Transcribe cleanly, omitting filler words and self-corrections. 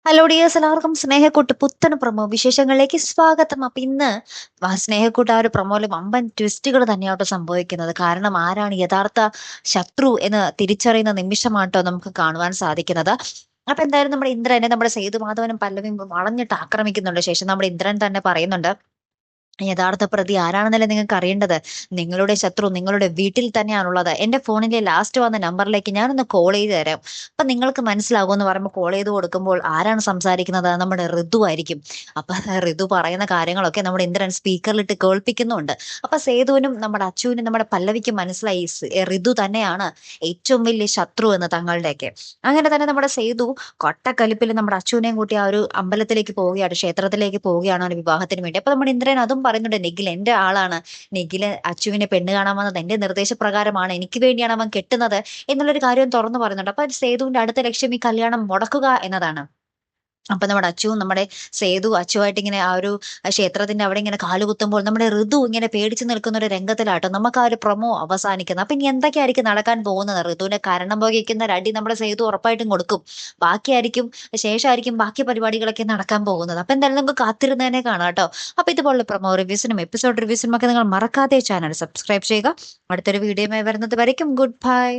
Hello dears, എല്ലാവർക്കും സ്നേഹക്കൂട്ട് പുത്തൻ promo വിശേഷങ്ങളിലേക്ക് സ്വാഗതം. അപ്പൊ ഇന്ന് സ്നേഹക്കൂട്ട് ആ ഒരു പ്രൊമോയില് വമ്പൻ ട്വിസ്റ്റുകൾ തന്നെയാട്ടോ സംഭവിക്കുന്നത്. കാരണം ആരാണ് യഥാർത്ഥ ശത്രു എന്ന് തിരിച്ചറിയുന്ന നിമിഷമാട്ടോ നമുക്ക് കാണുവാൻ സാധിക്കുന്നത്. അപ്പൊ എന്തായാലും നമ്മുടെ ഇന്ദ്രനെ നമ്മുടെ സേതുമാധവനും പല്ലവിയും വളഞ്ഞിട്ട് ആക്രമിക്കുന്നുണ്ട്. ശേഷം നമ്മുടെ ഇന്ദ്രൻ തന്നെ പറയുന്നുണ്ട്, യഥാർത്ഥ പ്രതി ആരാണെന്നല്ലേ നിങ്ങൾക്ക് അറിയേണ്ടത്. നിങ്ങളുടെ ശത്രു നിങ്ങളുടെ വീട്ടിൽ തന്നെയാണുള്ളത്. എന്റെ ഫോണിലെ ലാസ്റ്റ് വന്ന നമ്പറിലേക്ക് ഞാനൊന്ന് കോൾ ചെയ്ത് തരാം, അപ്പൊ നിങ്ങൾക്ക് മനസ്സിലാകുമെന്ന് പറയുമ്പോൾ കോൾ ചെയ്ത് കൊടുക്കുമ്പോൾ ആരാണ് സംസാരിക്കുന്നത്? നമ്മുടെ ഋതു ആയിരിക്കും. അപ്പൊ ഋതു പറയുന്ന കാര്യങ്ങളൊക്കെ നമ്മുടെ ഇന്ദ്രൻ സ്പീക്കറിലിട്ട് കേൾപ്പിക്കുന്നുണ്ട്. അപ്പൊ സേതുവിനും നമ്മുടെ അച്ചുവിനും നമ്മുടെ പല്ലവിക്കും മനസ്സിലായി ഋതു തന്നെയാണ് ഏറ്റവും വലിയ ശത്രു എന്ന് തങ്ങളുടെയൊക്കെ. അങ്ങനെ തന്നെ നമ്മുടെ സേതു കൊട്ടക്കലിപ്പിൽ നമ്മുടെ അച്ചുവിനെയും കൂട്ടി ആ ഒരു അമ്പലത്തിലേക്ക് പോവുകയാണ്, ക്ഷേത്രത്തിലേക്ക് പോവുകയാണ് ഒരു വിവാഹത്തിന് വേണ്ടി. അപ്പൊ നമ്മുടെ ഇന്ദ്രൻ അതും പറയുന്നുണ്ട്, നിഖിൽ എന്റെ ആളാണ്, നിഖില് അച്ചുവിനെ പെണ്ണ് കാണാൻ വന്നത് എന്റെ നിർദ്ദേശപ്രകാരമാണ്, എനിക്ക് വേണ്ടിയാണ് അവൻ കെട്ടുന്നത് എന്നുള്ളൊരു കാര്യം തുറന്നു പറയുന്നുണ്ട്. അപ്പൊ സേതുവിന്റെ അടുത്ത ലക്ഷ്യം ഈ കല്യാണം മുടക്കുക എന്നതാണ്. അപ്പൊ നമ്മുടെ അച്ചുവും നമ്മുടെ അച്ചുവായിട്ട് ഇങ്ങനെ ആ ഒരു ക്ഷേത്രത്തിന്റെ അവിടെ ഇങ്ങനെ കാലുകുത്തുമ്പോൾ നമ്മുടെ ഋതു ഇങ്ങനെ പേടിച്ചു നിൽക്കുന്ന ഒരു രംഗത്തിലാട്ടോ നമുക്ക് ആ ഒരു പ്രൊമോ അവസാനിക്കുന്നത്. അപ്പൊ ഇനി എന്തൊക്കെയായിരിക്കും നടക്കാൻ പോകുന്നത്? ഋതുവിന്റെ കരണം പോകിക്കുന്ന ഒരു അടി നമ്മുടെ സേതു ഉറപ്പായിട്ടും കൊടുക്കും. ബാക്കിയായിരിക്കും ശേഷമായിരിക്കും ബാക്കി പരിപാടികളൊക്കെ നടക്കാൻ പോകുന്നത്. അപ്പൊ എന്തായാലും നമുക്ക് കാത്തിരുന്ന് തന്നെ കാണാം കേട്ടോ. അപ്പൊ ഇതുപോലുള്ള പ്രൊമോ റിവ്യൂസിനും എപ്പിസോഡ് റിവ്യൂസിനും ഒക്കെ നിങ്ങൾ മറക്കാതെ ചാനൽ സബ്സ്ക്രൈബ് ചെയ്യുക. അടുത്തൊരു വീഡിയോയുമായി വരുന്നത് വരയ്ക്കും ഗുഡ് ബൈ.